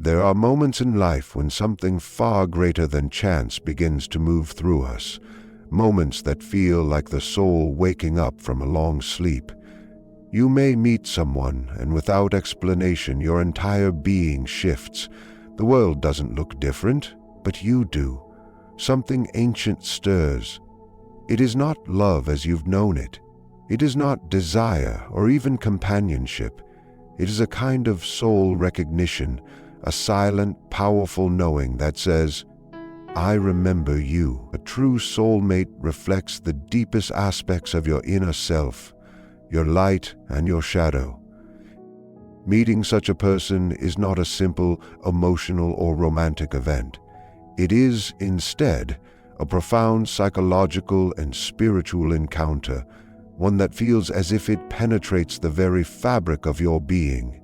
there are moments in life when something far greater than chance begins to move through us, moments that feel like the soul waking up from a long sleep. You may meet someone, and without explanation, your entire being shifts. The world doesn't look different, but you do. Something ancient stirs. It is not love as you've known it. It is not desire or even companionship. It is a kind of soul recognition, a silent, powerful knowing that says, I remember you. A true soulmate reflects the deepest aspects of your inner self, your light and your shadow. Meeting such a person is not a simple emotional or romantic event. It is, instead, a profound psychological and spiritual encounter, one that feels as if it penetrates the very fabric of your being.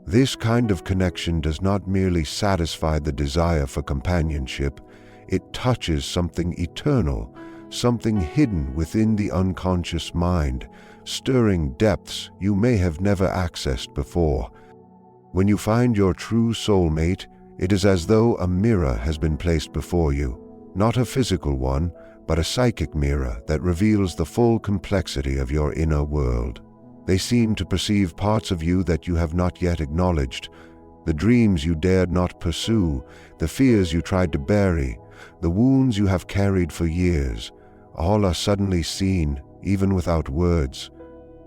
This kind of connection does not merely satisfy the desire for companionship, it touches something eternal, something hidden within the unconscious mind, stirring depths you may have never accessed before. When you find your true soulmate, it is as though a mirror has been placed before you, not a physical one, but a psychic mirror that reveals the full complexity of your inner world. They seem to perceive parts of you that you have not yet acknowledged, the dreams you dared not pursue, the fears you tried to bury, the wounds you have carried for years. All are suddenly seen, even without words.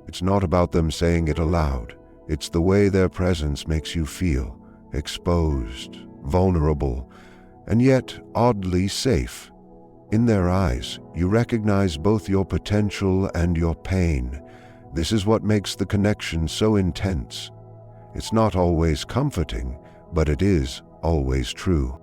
It's not about them saying it aloud. It's the way their presence makes you feel, exposed, vulnerable, and yet oddly safe. In their eyes, you recognize both your potential and your pain. This is what makes the connection so intense. It's not always comforting, but it is always true.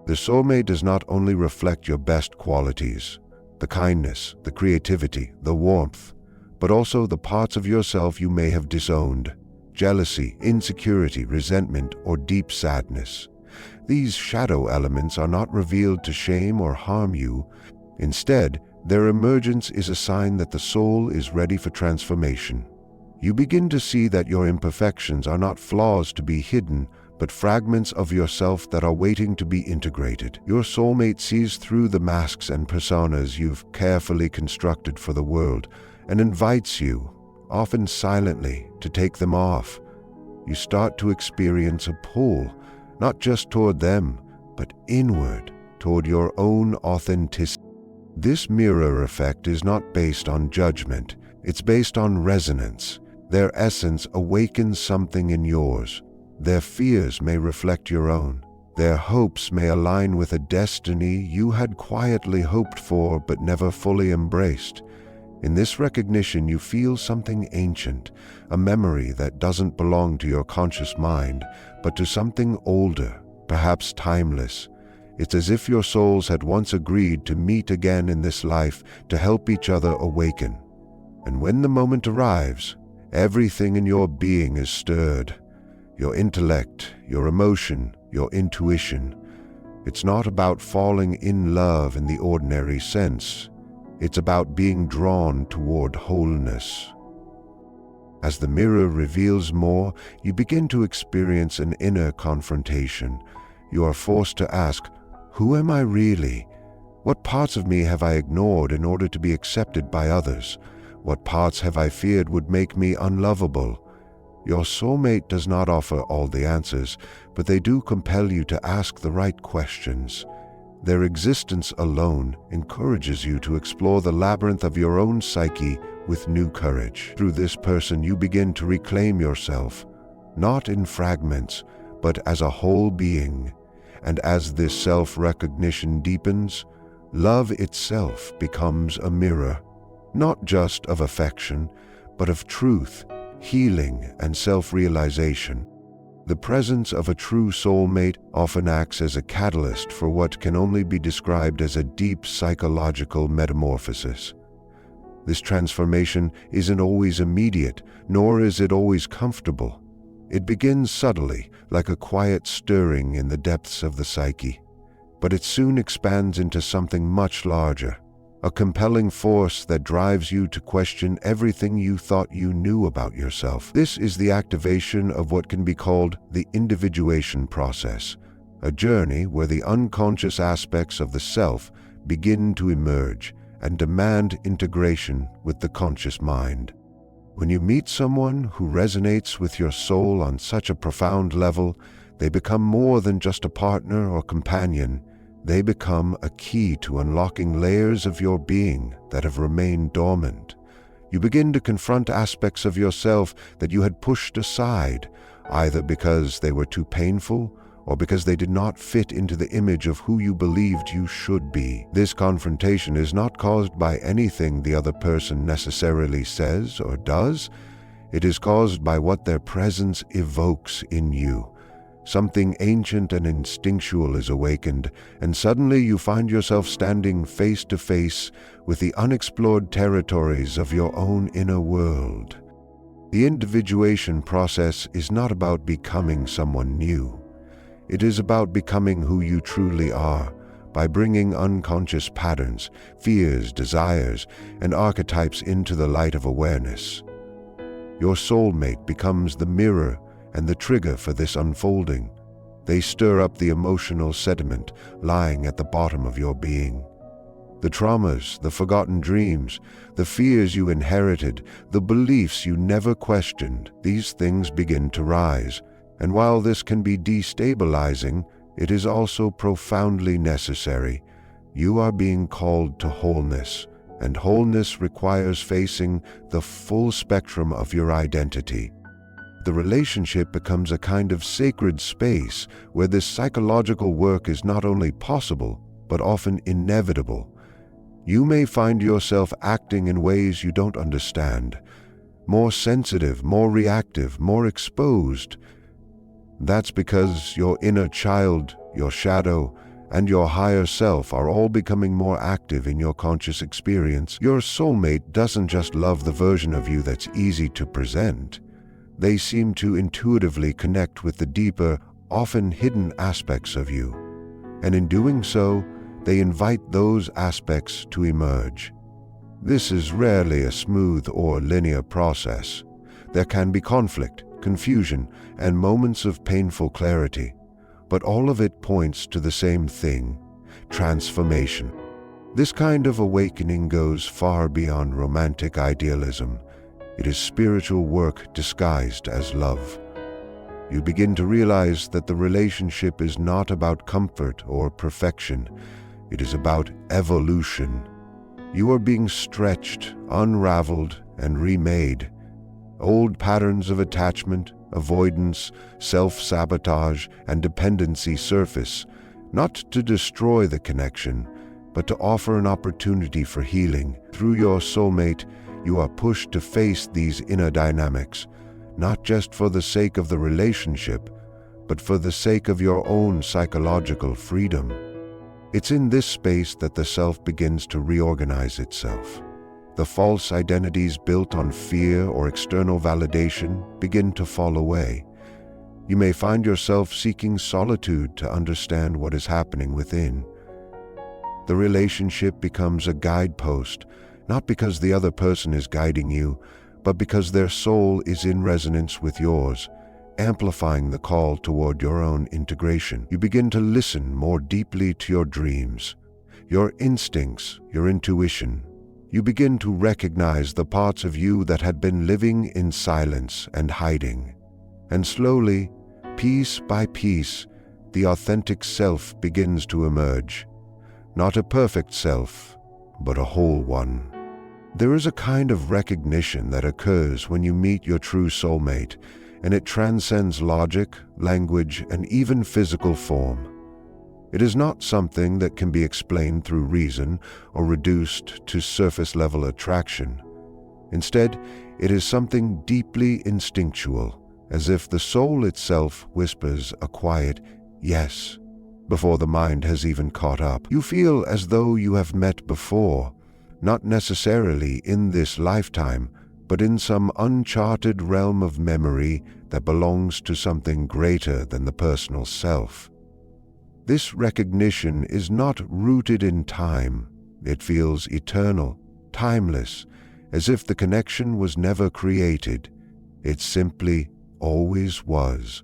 The soulmate does not only reflect your best qualities, the kindness, the creativity, the warmth, but also the parts of yourself you may have disowned, jealousy, insecurity, resentment, or deep sadness. These shadow elements are not revealed to shame or harm you. Instead, their emergence is a sign that the soul is ready for transformation. You begin to see that your imperfections are not flaws to be hidden, but fragments of yourself that are waiting to be integrated. Your soulmate sees through the masks and personas you've carefully constructed for the world and invites you, often silently, to take them off. You start to experience a pull, not just toward them, but inward, toward your own authenticity. This mirror effect is not based on judgment, it's based on resonance. Their essence awakens something in yours. Their fears may reflect your own. Their hopes may align with a destiny you had quietly hoped for but never fully embraced. In this recognition, you feel something ancient, a memory that doesn't belong to your conscious mind, but to something older, perhaps timeless. It's as if your souls had once agreed to meet again in this life to help each other awaken. And when the moment arrives, everything in your being is stirred. Your intellect, your emotion, your intuition. It's not about falling in love in the ordinary sense. It's about being drawn toward wholeness. As the mirror reveals more, you begin to experience an inner confrontation. You are forced to ask, who am I really? What parts of me have I ignored in order to be accepted by others? What parts have I feared would make me unlovable? Your soulmate does not offer all the answers, but they do compel you to ask the right questions. Their existence alone encourages you to explore the labyrinth of your own psyche with new courage. Through this person, you begin to reclaim yourself, not in fragments, but as a whole being. And as this self-recognition deepens, love itself becomes a mirror, not just of affection, but of truth, healing, and self-realization. The presence of a true soulmate often acts as a catalyst for what can only be described as a deep psychological metamorphosis. This transformation isn't always immediate, nor is it always comfortable. It begins subtly, like a quiet stirring in the depths of the psyche, but it soon expands into something much larger. a compelling force that drives you to question everything you thought you knew about yourself. This is the activation of what can be called the individuation process, a journey where the unconscious aspects of the self begin to emerge and demand integration with the conscious mind. When you meet someone who resonates with your soul on such a profound level, they become more than just a partner or companion. They become a key to unlocking layers of your being that have remained dormant. You begin to confront aspects of yourself that you had pushed aside, either because they were too painful or because they did not fit into the image of who you believed you should be. This confrontation is not caused by anything the other person necessarily says or does. It is caused by what their presence evokes in you. Something ancient and instinctual is awakened, and suddenly you find yourself standing face to face with the unexplored territories of your own inner world. The individuation process is not about becoming someone new. It is about becoming who you truly are, by bringing unconscious patterns, fears, desires, and archetypes into the light of awareness. Your soulmate becomes the mirror and the trigger for this unfolding. They stir up the emotional sediment lying at the bottom of your being. The traumas, the forgotten dreams, the fears you inherited, the beliefs you never questioned, these things begin to rise. And while this can be destabilizing, it is also profoundly necessary. You are being called to wholeness, and wholeness requires facing the full spectrum of your identity. The relationship becomes a kind of sacred space where this psychological work is not only possible, but often inevitable. You may find yourself acting in ways you don't understand, more sensitive, more reactive, more exposed. That's because your inner child, your shadow, and your higher self are all becoming more active in your conscious experience. Your soulmate doesn't just love the version of you that's easy to present. They seem to intuitively connect with the deeper, often hidden aspects of you. And in doing so, they invite those aspects to emerge. This is rarely a smooth or linear process. There can be conflict, confusion, and moments of painful clarity, but all of it points to the same thing: transformation. This kind of awakening goes far beyond romantic idealism. It is spiritual work disguised as love. You begin to realize that the relationship is not about comfort or perfection. It is about evolution. You are being stretched, unraveled, and remade. Old patterns of attachment, avoidance, self-sabotage, and dependency surface, not to destroy the connection, but to offer an opportunity for healing. Through your soulmate, you are pushed to face these inner dynamics, not just for the sake of the relationship, but for the sake of your own psychological freedom. It's in this space that the self begins to reorganize itself. The false identities built on fear or external validation begin to fall away. You may find yourself seeking solitude to understand what is happening within. The relationship becomes a guidepost, not because the other person is guiding you, but because their soul is in resonance with yours, amplifying the call toward your own integration. You begin to listen more deeply to your dreams, your instincts, your intuition. You begin to recognize the parts of you that had been living in silence and hiding. And slowly, piece by piece, the authentic self begins to emerge. Not a perfect self, but a whole one. There is a kind of recognition that occurs when you meet your true soulmate, and it transcends logic, language, and even physical form. It is not something that can be explained through reason or reduced to surface-level attraction. Instead, it is something deeply instinctual, as if the soul itself whispers a quiet yes before the mind has even caught up. You feel as though you have met before, not necessarily in this lifetime, but in some uncharted realm of memory that belongs to something greater than the personal self. This recognition is not rooted in time. It feels eternal, timeless, as if the connection was never created. It simply always was.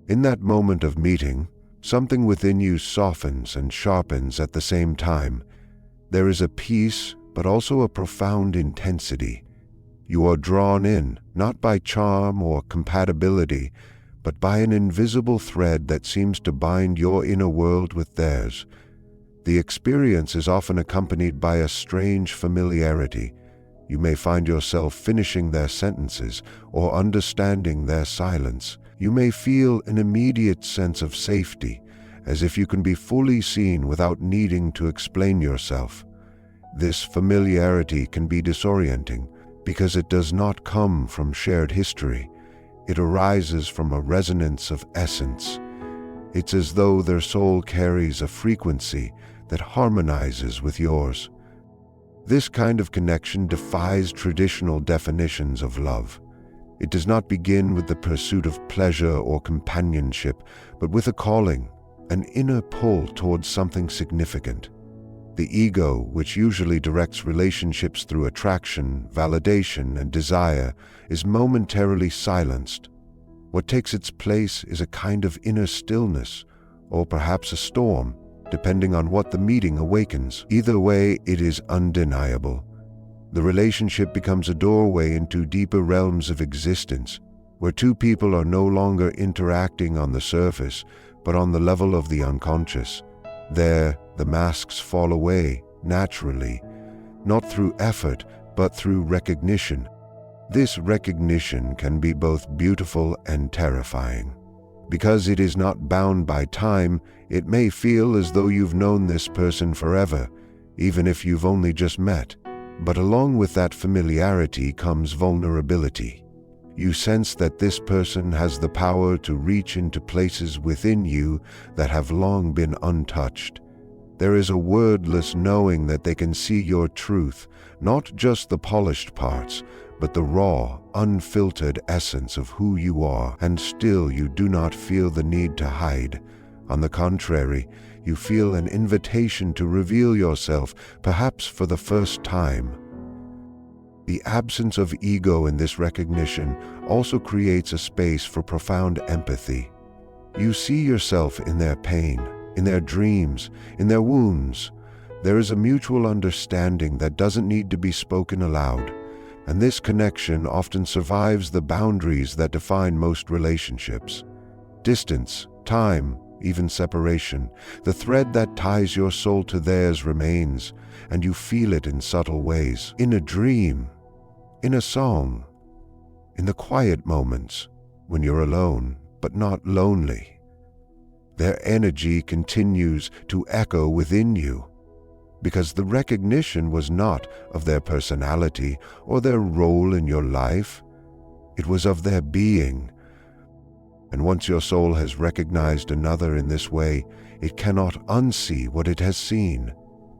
In that moment of meeting, something within you softens and sharpens at the same time. There is a peace, but also a profound intensity. You are drawn in, not by charm or compatibility, but by an invisible thread that seems to bind your inner world with theirs. The experience is often accompanied by a strange familiarity. You may find yourself finishing their sentences or understanding their silence. You may feel an immediate sense of safety, as if you can be fully seen without needing to explain yourself. This familiarity can be disorienting because it does not come from shared history. It arises from a resonance of essence. It's as though their soul carries a frequency that harmonizes with yours. This kind of connection defies traditional definitions of love. It does not begin with the pursuit of pleasure or companionship, but with a calling, an inner pull towards something significant. The ego, which usually directs relationships through attraction, validation, and desire, is momentarily silenced. What takes its place is a kind of inner stillness, or perhaps a storm, depending on what the meeting awakens. Either way, it is undeniable. The relationship becomes a doorway into deeper realms of existence, where two people are no longer interacting on the surface, but on the level of the unconscious. There, the masks fall away, naturally, not through effort, but through recognition. This recognition can be both beautiful and terrifying. Because it is not bound by time, it may feel as though you've known this person forever, even if you've only just met. But along with that familiarity comes vulnerability. You sense that this person has the power to reach into places within you that have long been untouched. There is a wordless knowing that they can see your truth, not just the polished parts, but the raw, unfiltered essence of who you are, and still you do not feel the need to hide. On the contrary, you feel an invitation to reveal yourself, perhaps for the first time. The absence of ego in this recognition also creates a space for profound empathy. You see yourself in their pain, in their dreams, in their wounds. There is a mutual understanding that doesn't need to be spoken aloud, and this connection often survives the boundaries that define most relationships. Distance, time, even separation, the thread that ties your soul to theirs remains, and you feel it in subtle ways. In a dream, in a song, in the quiet moments, when you're alone, but not lonely. Their energy continues to echo within you, because the recognition was not of their personality or their role in your life. It was of their being. And once your soul has recognized another in this way, it cannot unsee what it has seen.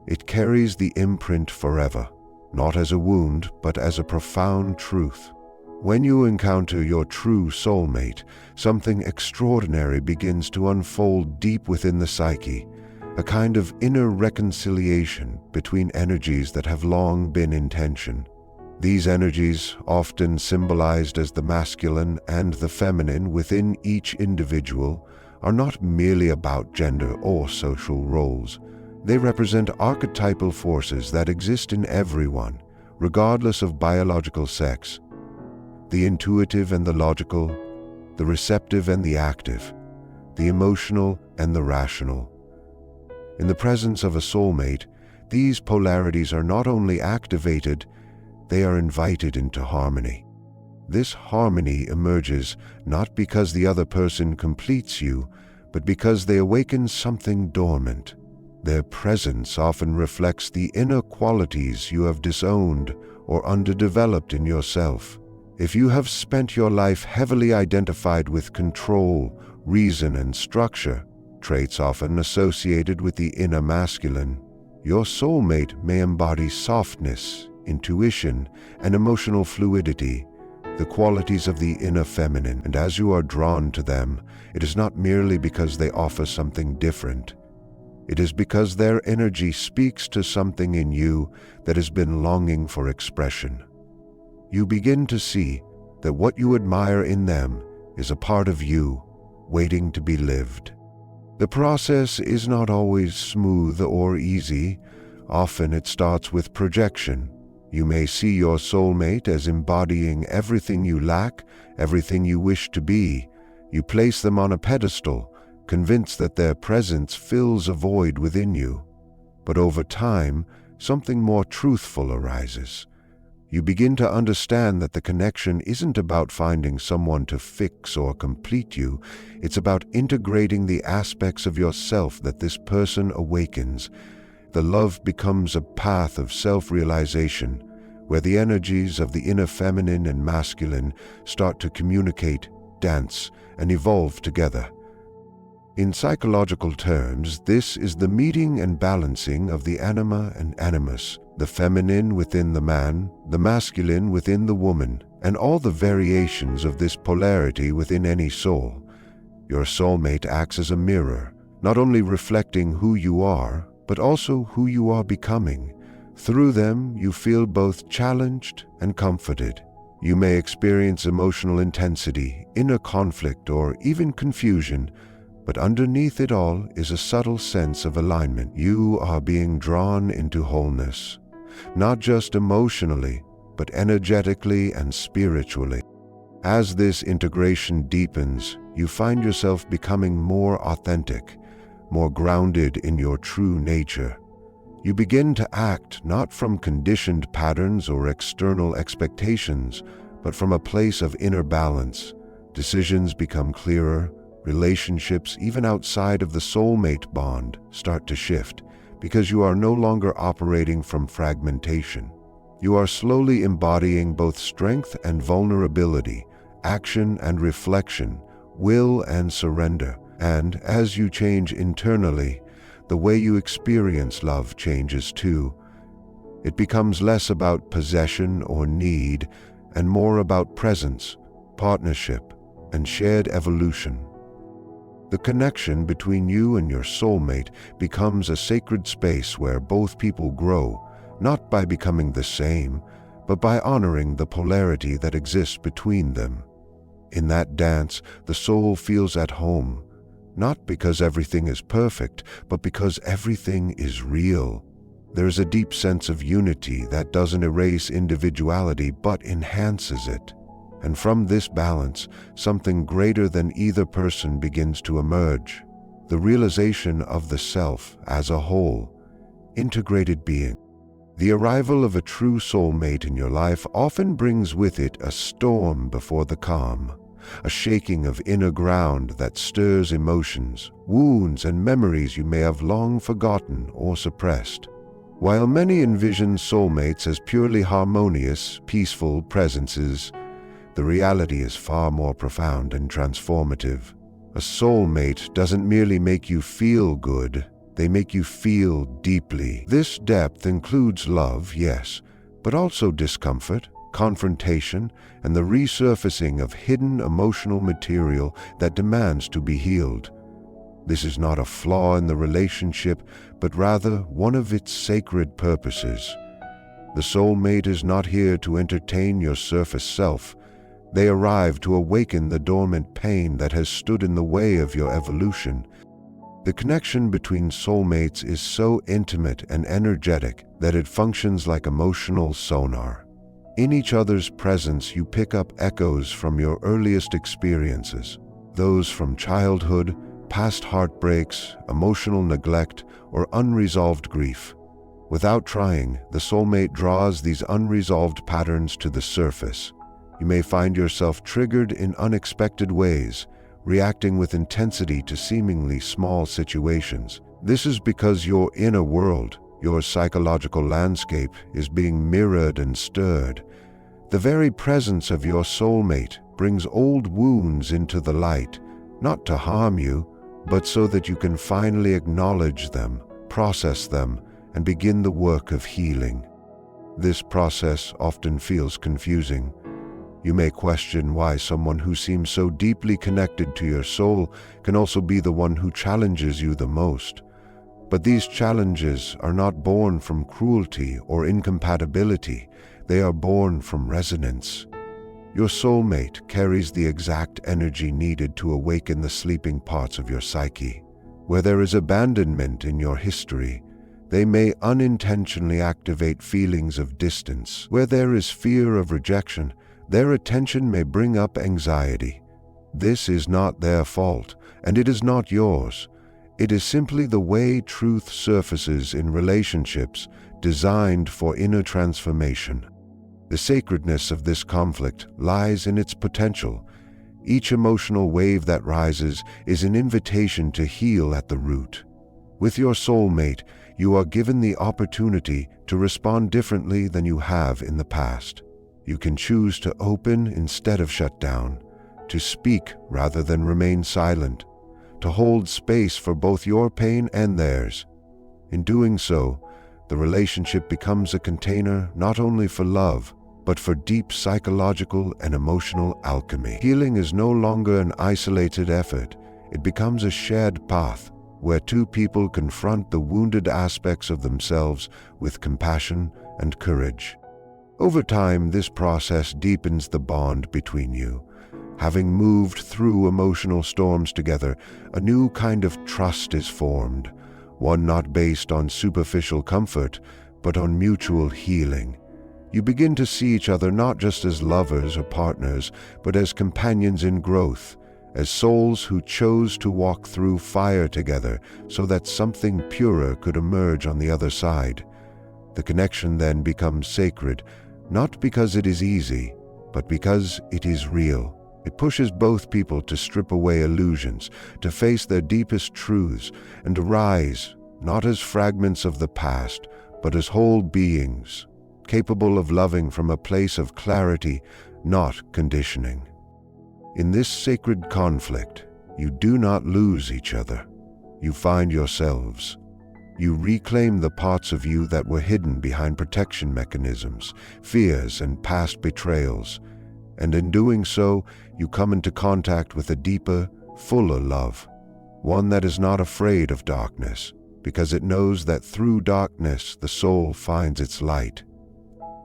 It carries the imprint forever, not as a wound, but as a profound truth. When you encounter your true soulmate, something extraordinary begins to unfold deep within the psyche, a kind of inner reconciliation between energies that have long been in tension. These energies, often symbolized as the masculine and the feminine within each individual, are not merely about gender or social roles. They represent archetypal forces that exist in everyone, regardless of biological sex. The intuitive and the logical, the receptive and the active, the emotional and the rational. In the presence of a soulmate, these polarities are not only activated, they are invited into harmony. This harmony emerges not because the other person completes you, but because they awaken something dormant. Their presence often reflects the inner qualities you have disowned or underdeveloped in yourself. If you have spent your life heavily identified with control, reason, and structure, traits often associated with the inner masculine, your soulmate may embody softness, intuition, and emotional fluidity, the qualities of the inner feminine. And as you are drawn to them, it is not merely because they offer something different. It is because their energy speaks to something in you that has been longing for expression. You begin to see that what you admire in them is a part of you waiting to be lived. The process is not always smooth or easy. Often it starts with projection. You may see your soulmate as embodying everything you lack, everything you wish to be. You place them on a pedestal, convinced that their presence fills a void within you. But over time, something more truthful arises. You begin to understand that the connection isn't about finding someone to fix or complete you. It's about integrating the aspects of yourself that this person awakens. The love becomes a path of self-realization, where the energies of the inner feminine and masculine start to communicate, dance, and evolve together. In psychological terms, this is the meeting and balancing of the anima and animus, the feminine within the man, the masculine within the woman, and all the variations of this polarity within any soul. Your soulmate acts as a mirror, not only reflecting who you are, but also who you are becoming. Through them, you feel both challenged and comforted. You may experience emotional intensity, inner conflict, or even confusion, but underneath it all is a subtle sense of alignment. You are being drawn into wholeness, not just emotionally, but energetically and spiritually. As this integration deepens, you find yourself becoming more authentic, more grounded in your true nature. You begin to act not from conditioned patterns or external expectations, but from a place of inner balance. Decisions become clearer. Relationships, even outside of the soulmate bond, start to shift because you are no longer operating from fragmentation. You are slowly embodying both strength and vulnerability, action and reflection, will and surrender. And as you change internally, the way you experience love changes too. It becomes less about possession or need and more about presence, partnership, and shared evolution. The connection between you and your soulmate becomes a sacred space where both people grow, not by becoming the same, but by honoring the polarity that exists between them. In that dance, the soul feels at home, not because everything is perfect, but because everything is real. There is a deep sense of unity that doesn't erase individuality, but enhances it. And from this balance, something greater than either person begins to emerge, the realization of the self as a whole, integrated being. The arrival of a true soulmate in your life often brings with it a storm before the calm, a shaking of inner ground that stirs emotions, wounds, and memories you may have long forgotten or suppressed. While many envision soulmates as purely harmonious, peaceful presences, the reality is far more profound and transformative. A soulmate doesn't merely make you feel good, they make you feel deeply. This depth includes love, yes, but also discomfort, confrontation, and the resurfacing of hidden emotional material that demands to be healed. This is not a flaw in the relationship, but rather one of its sacred purposes. The soulmate is not here to entertain your surface self. They arrive to awaken the dormant pain that has stood in the way of your evolution. The connection between soulmates is so intimate and energetic that it functions like emotional sonar. In each other's presence, you pick up echoes from your earliest experiences, those from childhood, past heartbreaks, emotional neglect, or unresolved grief. Without trying, the soulmate draws these unresolved patterns to the surface. You may find yourself triggered in unexpected ways, reacting with intensity to seemingly small situations. This is because your inner world, your psychological landscape, is being mirrored and stirred. The very presence of your soulmate brings old wounds into the light, not to harm you, but so that you can finally acknowledge them, process them, and begin the work of healing. This process often feels confusing. You may question why someone who seems so deeply connected to your soul can also be the one who challenges you the most. But these challenges are not born from cruelty or incompatibility. They are born from resonance. Your soulmate carries the exact energy needed to awaken the sleeping parts of your psyche. Where there is abandonment in your history, they may unintentionally activate feelings of distance. Where there is fear of rejection, their attention may bring up anxiety. This is not their fault, and it is not yours. It is simply the way truth surfaces in relationships designed for inner transformation. The sacredness of this conflict lies in its potential. Each emotional wave that rises is an invitation to heal at the root. With your soulmate, you are given the opportunity to respond differently than you have in the past. You can choose to open instead of shut down, to speak rather than remain silent, to hold space for both your pain and theirs. In doing so, the relationship becomes a container not only for love, but for deep psychological and emotional alchemy. Healing is no longer an isolated effort. It becomes a shared path where two people confront the wounded aspects of themselves with compassion and courage. Over time, this process deepens the bond between you. Having moved through emotional storms together, a new kind of trust is formed, one not based on superficial comfort, but on mutual healing. You begin to see each other not just as lovers or partners, but as companions in growth, as souls who chose to walk through fire together so that something purer could emerge on the other side. The connection then becomes sacred, not because it is easy, but because it is real. It pushes both people to strip away illusions, to face their deepest truths, and to rise, not as fragments of the past, but as whole beings, capable of loving from a place of clarity, not conditioning. In this sacred conflict, you do not lose each other. You find yourselves. You reclaim the parts of you that were hidden behind protection mechanisms, fears, and past betrayals. And in doing so, you come into contact with a deeper, fuller love, one that is not afraid of darkness, because it knows that through darkness the soul finds its light.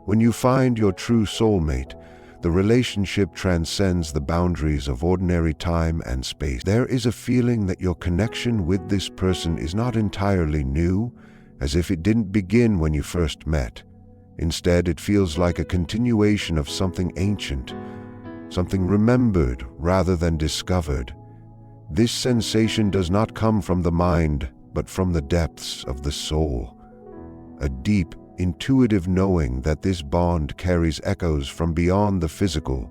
When you find your true soulmate, the relationship transcends the boundaries of ordinary time and space. There is a feeling that your connection with this person is not entirely new, as if it didn't begin when you first met. Instead, it feels like a continuation of something ancient, something remembered rather than discovered. This sensation does not come from the mind, but from the depths of the soul. A deep, intuitive knowing that this bond carries echoes from beyond the physical,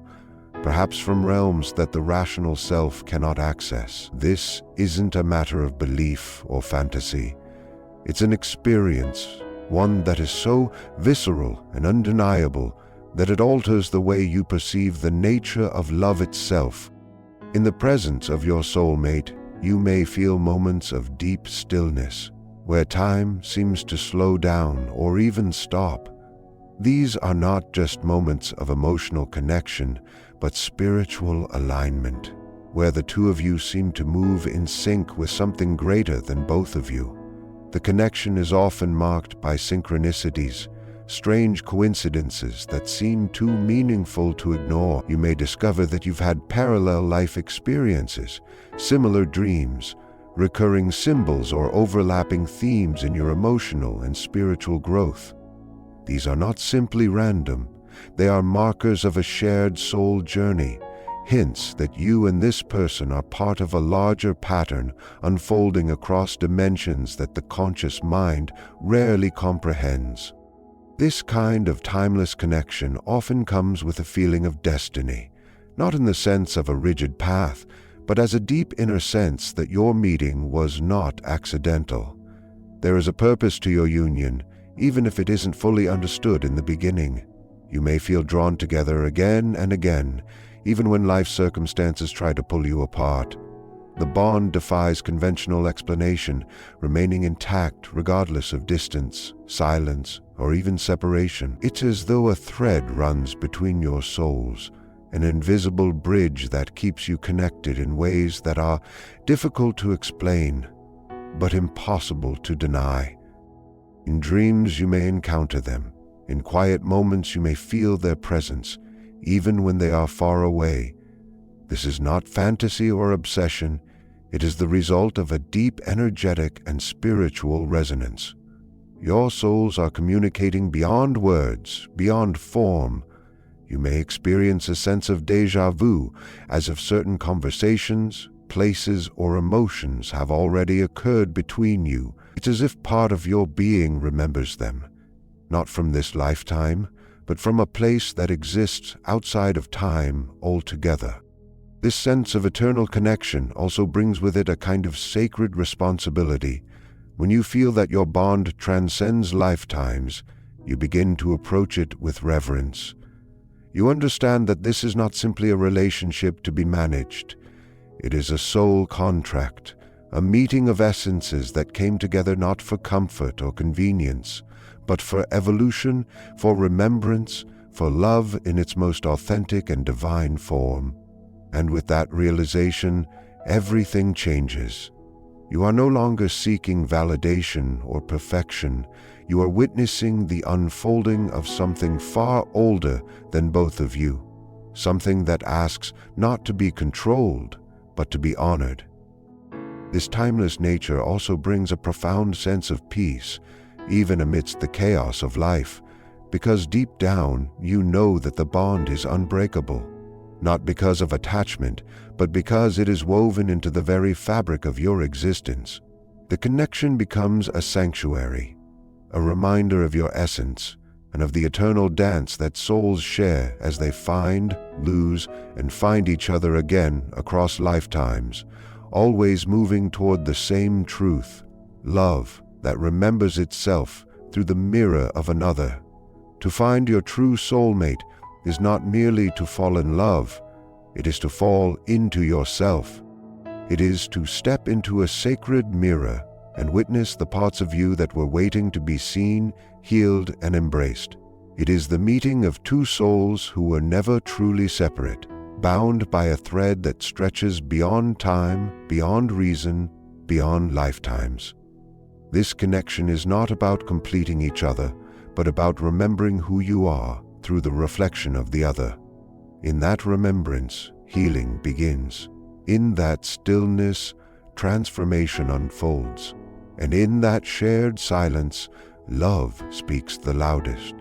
perhaps from realms that the rational self cannot access. This isn't a matter of belief or fantasy. It's an experience, one that is so visceral and undeniable that it alters the way you perceive the nature of love itself. In the presence of your soulmate, you may feel moments of deep stillness, where time seems to slow down or even stop. These are not just moments of emotional connection, but spiritual alignment, where the two of you seem to move in sync with something greater than both of you. The connection is often marked by synchronicities, strange coincidences that seem too meaningful to ignore. You may discover that you've had parallel life experiences, similar dreams, recurring symbols, or overlapping themes in your emotional and spiritual growth. These are not simply random. They are markers of a shared soul journey, hints that you and this person are part of a larger pattern unfolding across dimensions that the conscious mind rarely comprehends. This kind of timeless connection often comes with a feeling of destiny, not in the sense of a rigid path, but as a deep inner sense that your meeting was not accidental. There is a purpose to your union, even if it isn't fully understood in the beginning. You may feel drawn together again and again, even when life circumstances try to pull you apart. The bond defies conventional explanation, remaining intact regardless of distance, silence, or even separation. It's as though a thread runs between your souls, an invisible bridge that keeps you connected in ways that are difficult to explain. but impossible to deny. In dreams you may encounter them. In quiet moments you may feel their presence, even when they are far away. This is not fantasy or obsession. It is the result of a deep energetic and spiritual resonance. Your souls are communicating beyond words, beyond form. You may experience a sense of déjà vu, as if certain conversations, places, or emotions have already occurred between you. It's as if part of your being remembers them, not from this lifetime, but from a place that exists outside of time altogether. This sense of eternal connection also brings with it a kind of sacred responsibility. When you feel that your bond transcends lifetimes, you begin to approach it with reverence. You understand that this is not simply a relationship to be managed. It is a soul contract, a meeting of essences that came together not for comfort or convenience, but for evolution, for remembrance, for love in its most authentic and divine form. And with that realization, everything changes. You are no longer seeking validation or perfection. You are witnessing the unfolding of something far older than both of you, something that asks not to be controlled, but to be honored. This timeless nature also brings a profound sense of peace, even amidst the chaos of life, because deep down you know that the bond is unbreakable, not because of attachment, but because it is woven into the very fabric of your existence. The connection becomes a sanctuary, a reminder of your essence, and of the eternal dance that souls share as they find, lose, and find each other again across lifetimes, always moving toward the same truth, love that remembers itself through the mirror of another. To find your true soulmate is not merely to fall in love, it is to fall into yourself. It is to step into a sacred mirror and witness the parts of you that were waiting to be seen, healed, and embraced. It is the meeting of two souls who were never truly separate, bound by a thread that stretches beyond time, beyond reason, beyond lifetimes. This connection is not about completing each other, but about remembering who you are through the reflection of the other. In that remembrance, healing begins. In that stillness, transformation unfolds. And in that shared silence, love speaks the loudest.